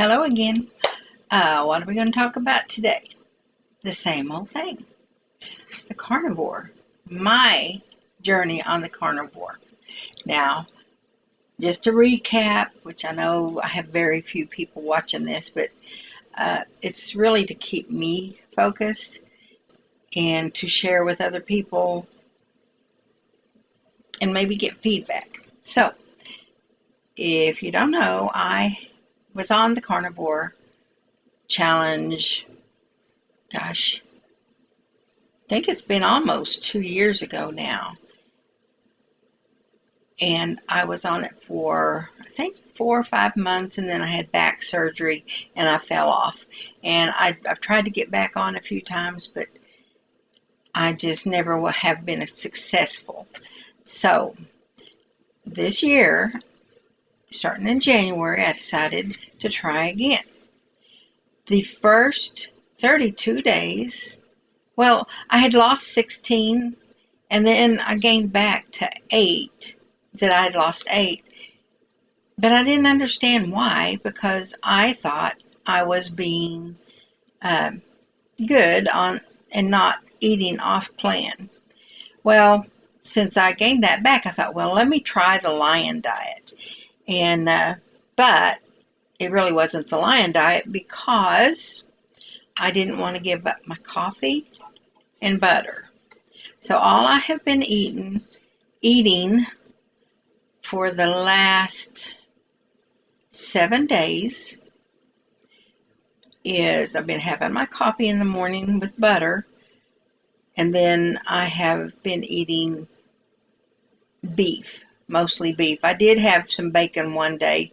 Hello again. What are we going to talk about today? The same old thing. The carnivore. My journey on the carnivore. Now, just to recap, which I know I have very few people watching this, but it's really to keep me focused and to share with other people and maybe get feedback. So, if you don't know, I was on the carnivore challenge, gosh, I think it's been almost 2 years ago now. And I was on it for, I think, 4 or 5 months, and then I had back surgery and I fell off. And I've tried to get back on a few times, but I just never have been successful. So this year, starting in January, I decided to try again. The first 32 days, well, I had lost 16, and then I gained back to 8, that I had lost 8. But I didn't understand why, because I thought I was being good on and not eating off plan. Well, since I gained that back, I thought, well, let me try the lion diet. And but it really wasn't the lion diet because I didn't want to give up my coffee and butter. So all I have been eating for the last 7 days is I've been having my coffee in the morning with butter, and then I have been eating beef, mostly beef. I did have some bacon one day,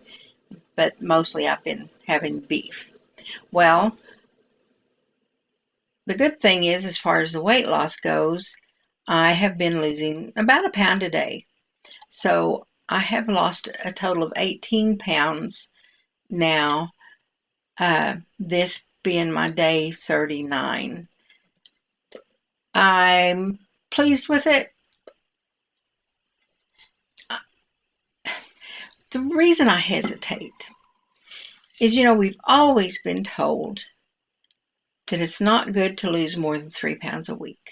but mostly I've been having beef. Well, the good thing is, as far as the weight loss goes, I have been losing about a pound a day. So I have lost a total of 18 pounds now, this being my day 39. I'm pleased with it. The reason I hesitate is, we've always been told that it's not good to lose more than 3 pounds a week.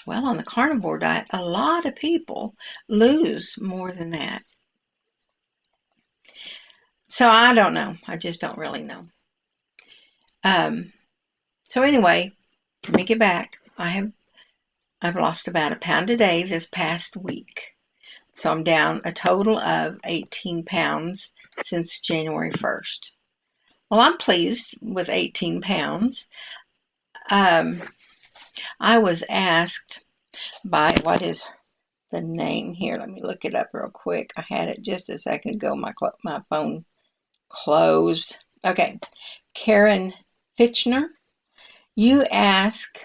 Well, on the carnivore diet, a lot of people lose more than that. So I don't know. I just don't really know. So anyway, let me get back. I've lost about a pound a day this past week. So I'm down a total of 18 pounds since January 1st. Well, I'm pleased with 18 pounds. I was asked by, what is the name here? Let me look it up real quick. I had it just a second ago. My phone closed. Okay. Karen Fitchner, you ask,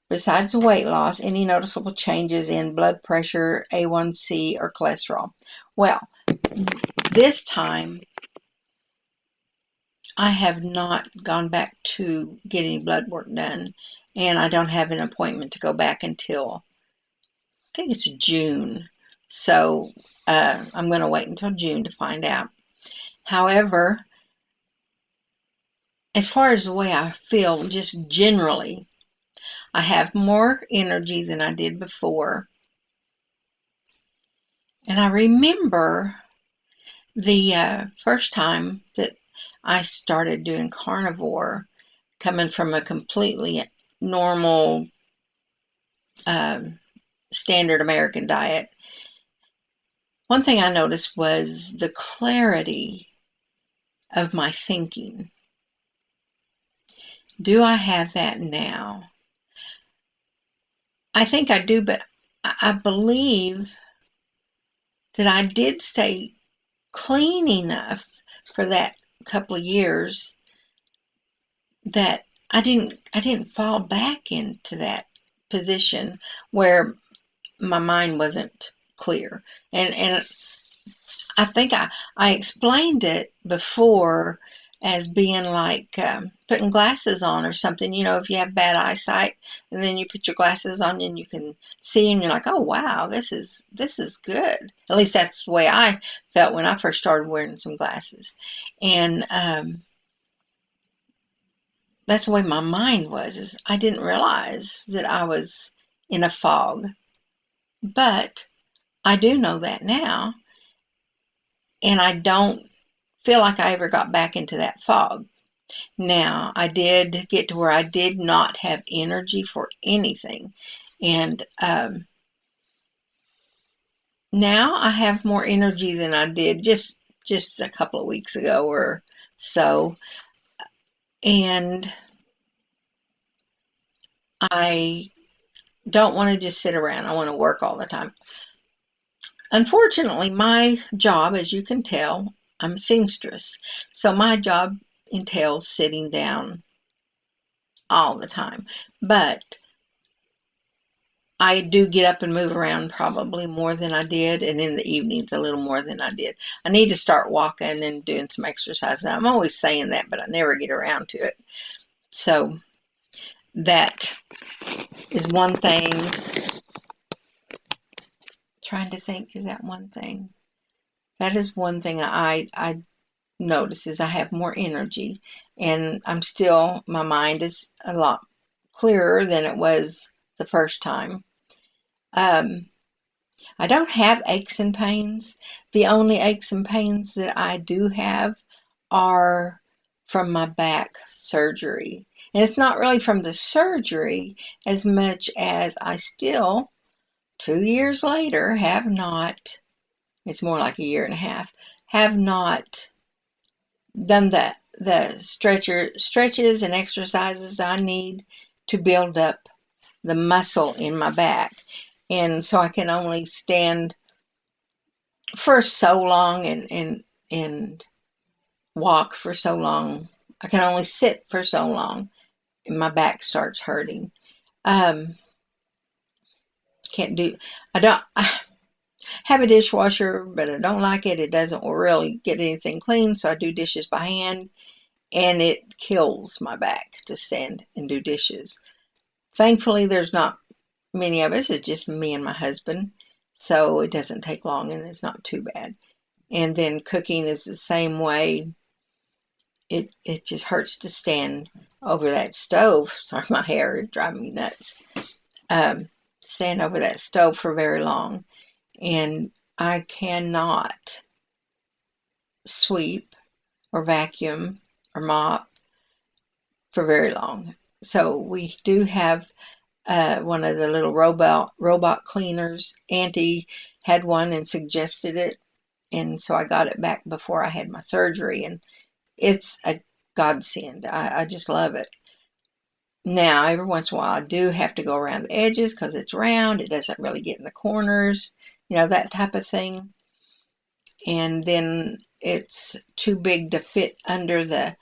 besides the weight loss, any noticeable changes in blood pressure, A1C, or cholesterol? Well, this time I have not gone back to get any blood work done, and I don't have an appointment to go back until, I think it's June. So I'm going to wait until June to find out. However, as far as the way I feel, just generally, I have more energy than I did before. And I remember the first time that I started doing carnivore, coming from a completely normal, standard American diet. One thing I noticed was the clarity of my thinking. Do I have that now? I think I do, but I believe that I did stay clean enough for that couple of years that I didn't fall back into that position where my mind wasn't clear. And I think I explained it before, as being like putting glasses on or something. If you have bad eyesight, and then you put your glasses on and you can see, and you're like, oh wow, this is good. At least that's the way I felt when I first started wearing some glasses, and that's the way my mind was. Is I didn't realize that I was in a fog, but I do know that now, and I don't feel like I ever got back into that fog. Now, I did get to where I did not have energy for anything. And now I have more energy than I did just a couple of weeks ago or so. And I don't want to just sit around. I want to work all the time. Unfortunately, my job, as you can tell, I'm a seamstress. So my job entails sitting down all the time. But I do get up and move around probably more than I did, and in the evenings a little more than I did. I need to start walking and doing some exercise. Now, I'm always saying that, but I never get around to it. So that is one thing. Trying to think, is that one thing? That is one thing I notice is I have more energy, and my mind is a lot clearer than it was the first time. Um, I don't have aches and pains. The only aches and pains that I do have are from my back surgery. And it's not really from the surgery as much as I still, 2 years later, have not, it's more like a year and a half, have not done the stretches and exercises I need to build up the muscle in my back. And so I can only stand for so long and walk for so long. I can only sit for so long and my back starts hurting. Um, can't do, I have a dishwasher, but I don't like it. It doesn't really get anything clean, so I do dishes by hand, and it kills my back to stand and do dishes. Thankfully, there's not many of us. It's just me and my husband, so it doesn't take long and it's not too bad. And then cooking is the same way. It just hurts to stand over that stove. Sorry, my hair is driving me nuts. Stand over that stove for very long. And I cannot sweep or vacuum or mop for very long. So we do have one of the little robot cleaners. Auntie had one and suggested it. And so I got it back before I had my surgery. And it's a godsend. I just love it. Now, every once in a while, I do have to go around the edges because it's round. It doesn't really get in the corners, that type of thing. And then it's too big to fit under the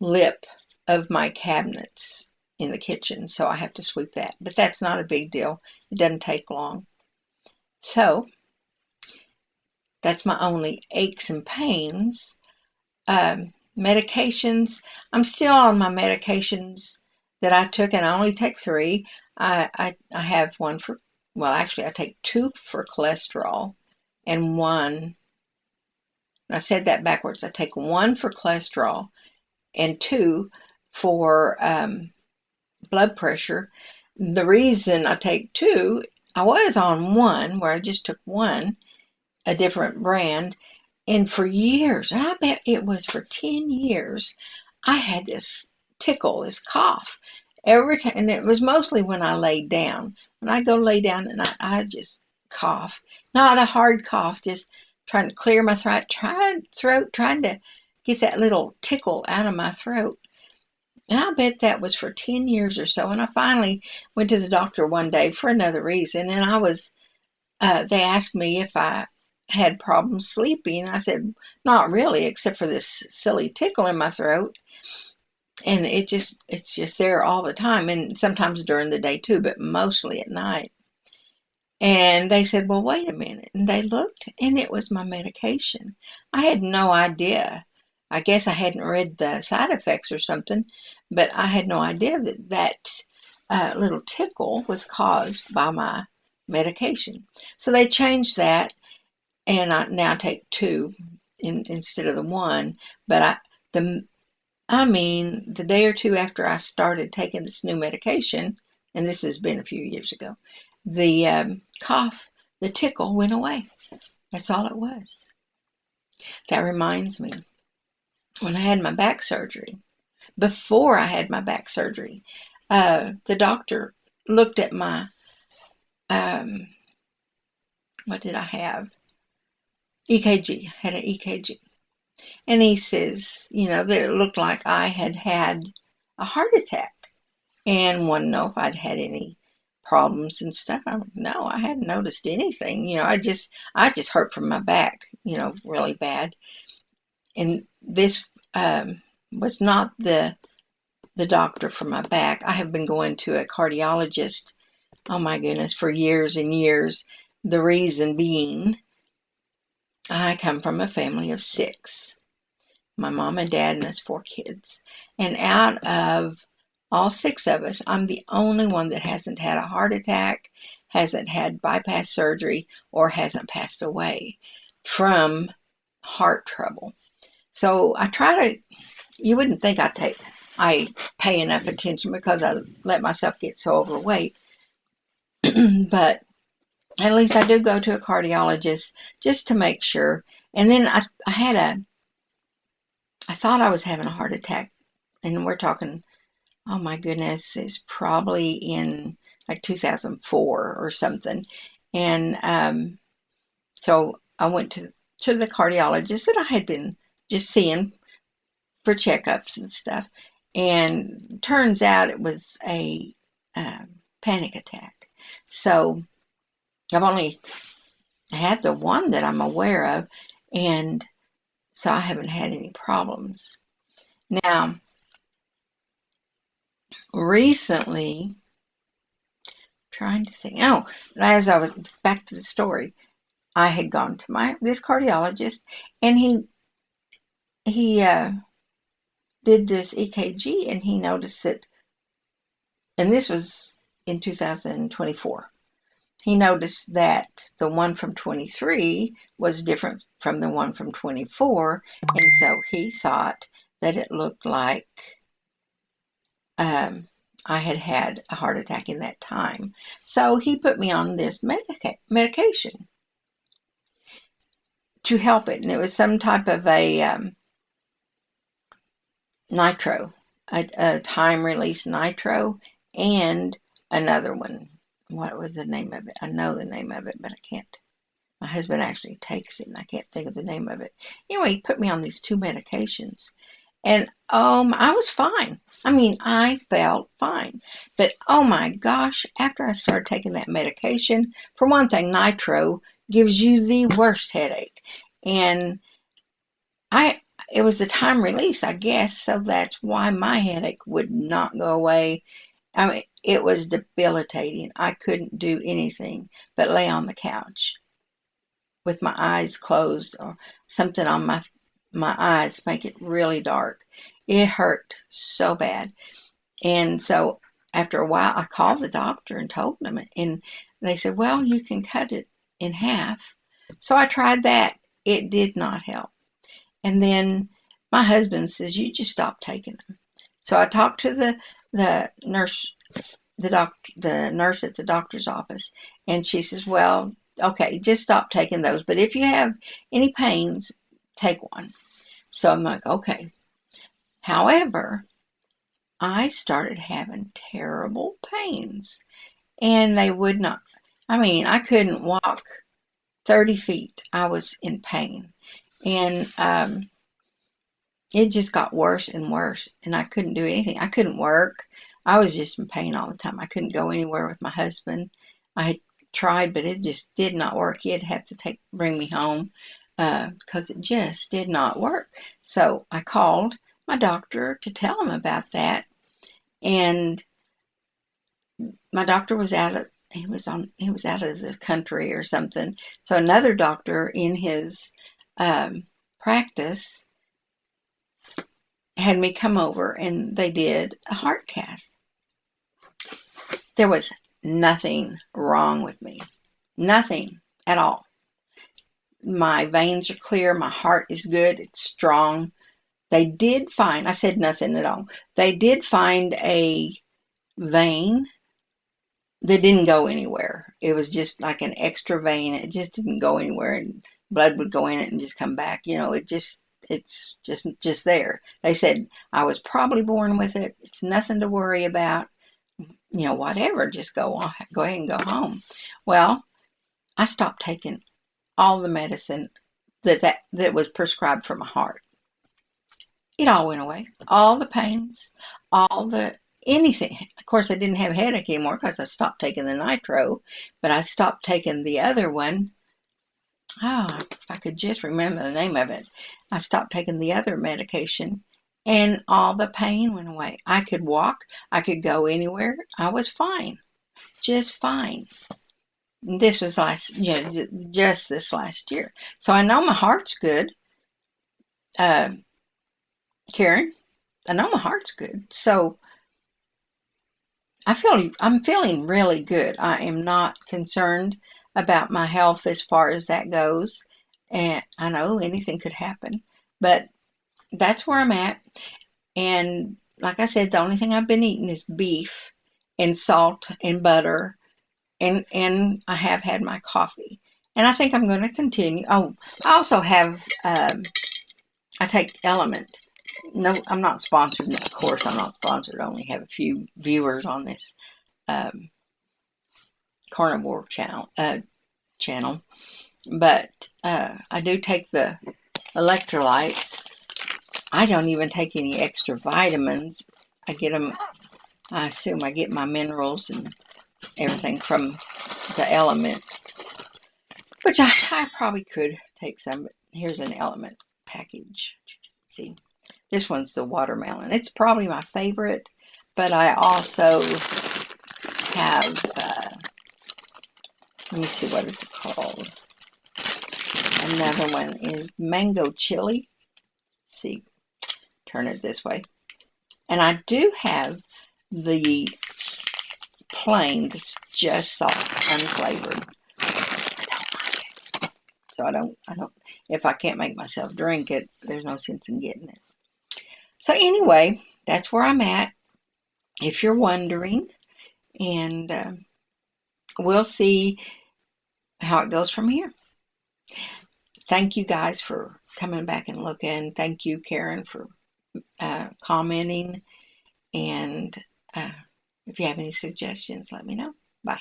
lip of my cabinets in the kitchen, so I have to sweep that. But that's not a big deal. It doesn't take long. So that's my only aches and pains. Medications, I'm still on my medications that I took, and I only take 3. I have one for, well, actually, I take 2 for cholesterol and 1. I said that backwards. I take 1 for cholesterol and 2 for blood pressure. The reason I take 2, I was on 1 where I just took 1, a different brand, and for years, and I bet it was for 10 years, I had this tickle, this cough every time, and it was mostly when I laid down. When I go lay down at night, I just cough. Not a hard cough, just trying to clear my throat, trying to get that little tickle out of my throat. And I bet that was for 10 years or so. And I finally went to the doctor one day for another reason, and they asked me if I had problems sleeping. I said, not really, except for this silly tickle in my throat. And it's just there all the time, and sometimes during the day too, but mostly at night. And they said, well, wait a minute. And they looked, and it was my medication. I had no idea. I guess I hadn't read the side effects or something, but I had no idea that little tickle was caused by my medication. So they changed that, and I now take two instead of the one. But the the day or two after I started taking this new medication, and this has been a few years ago, the cough, the tickle went away. That's all it was. That reminds me, when I had my back surgery, before I had my back surgery, the doctor looked at my, what did I have? EKG. I had an EKG. And he says, that it looked like I had had a heart attack and wanted to know if I'd had any problems and stuff. I'm like, no, I hadn't noticed anything. I just hurt from my back, really bad. And this was not the doctor for my back. I have been going to a cardiologist, oh my goodness, for years and years. The reason being, I come from a family of 6. My mom and dad and us 4 kids. And out of all 6 of us, I'm the only one that hasn't had a heart attack, hasn't had bypass surgery, or hasn't passed away from heart trouble. So I try to, you wouldn't think I pay enough attention because I let myself get so overweight. But at least I do go to a cardiologist just to make sure. And then I thought I was having a heart attack, and we're talking, oh my goodness, it's probably in like 2004 or something. And so I went to the cardiologist that I had been just seeing for checkups and stuff. And turns out it was a panic attack. So I've only had the one that I'm aware of, and so I haven't had any problems. Now, recently, trying to think, as I was back to the story, I had gone to this cardiologist, and he did this EKG, and he noticed that, and this was in 2024. He noticed that the one from 23 was different from the one from 24, and so he thought that it looked like I had had a heart attack in that time. So he put me on this medication to help it, and it was some type of a nitro, a time-release nitro, and another one. What was the name of it? I know the name of it, but I can't. My husband actually takes it, and I can't think of the name of it. Anyway, he put me on these 2 medications, and I was fine. I mean, I felt fine. But oh my gosh, after I started taking that medication, for one thing, nitro gives you the worst headache. And it was a time release, I guess, so that's why my headache would not go away. I mean, it was debilitating. I couldn't do anything but lay on the couch with my eyes closed, or something on my eyes, make it really dark. It hurt so bad. And so after a while, I called the doctor and told them, and they said, well, you can cut it in half. So I tried that. It did not help. And then my husband says, you just stop taking them. So I talked to the nurse, the nurse at the doctor's office, and she says, well, okay, just stop taking those. But if you have any pains, take one. So I'm like, okay. However, I started having terrible pains, and they would not. I mean, I couldn't walk 30 feet. I was in pain. And it just got worse and worse, and I couldn't do anything. I couldn't work. I was just in pain all the time. I couldn't go anywhere with my husband. I had tried, but it just did not work. He'd have to bring me home because it just did not work. So I called my doctor to tell him about that, and my doctor was out of he was out of the country or something. So another doctor in his practice had me come over and they did a heart cath. There was nothing wrong with me. Nothing at all. My veins are clear. My heart is good. It's strong. They did find, I said nothing at all. They did find a vein that didn't go anywhere. It was just like an extra vein. It just didn't go anywhere, and blood would go in it and just come back. It's just there. They said I was probably born with it. It's nothing to worry about. Whatever, just go on, go ahead and go home. Well, I stopped taking all the medicine that was prescribed for my heart. It all went away. All the pains, all the anything. Of course, I didn't have a headache anymore because I stopped taking the nitro, but I stopped taking the other one. Oh, if I could just remember the name of it. I stopped taking the other medication and all the pain went away. I could walk. I could go anywhere. I was fine. Just fine. This was just this last year. So I know my heart's good. Uh, Karen, I know my heart's good. So I'm feeling really good. I am not concerned about my health as far as that goes. And I know anything could happen, but that's where I'm at. And like I said, the only thing I've been eating is beef and salt and butter, and I have had my coffee. And I think I'm going to continue. Oh, I also have, I take Element. No, I'm not sponsored. Of course, I'm not sponsored. I only have a few viewers on this um, Carnivore channel. But I do take the electrolytes. I don't even take any extra vitamins. I get them, I assume I get my minerals and everything from the Element, which I probably could take some, but here's an Element package. See, this one's the watermelon. It's probably my favorite, but I also have, let me see, what is it called? Another one is mango chili. Let's see, turn it this way. And I do have the plain that's just salt, unflavored. I don't like it. So I don't, if I can't make myself drink it, there's no sense in getting it. So anyway, that's where I'm at, if you're wondering. And we'll see how it goes from here. Thank you guys for coming back and looking. Thank you, Karen, for commenting. And if you have any suggestions, let me know. Bye.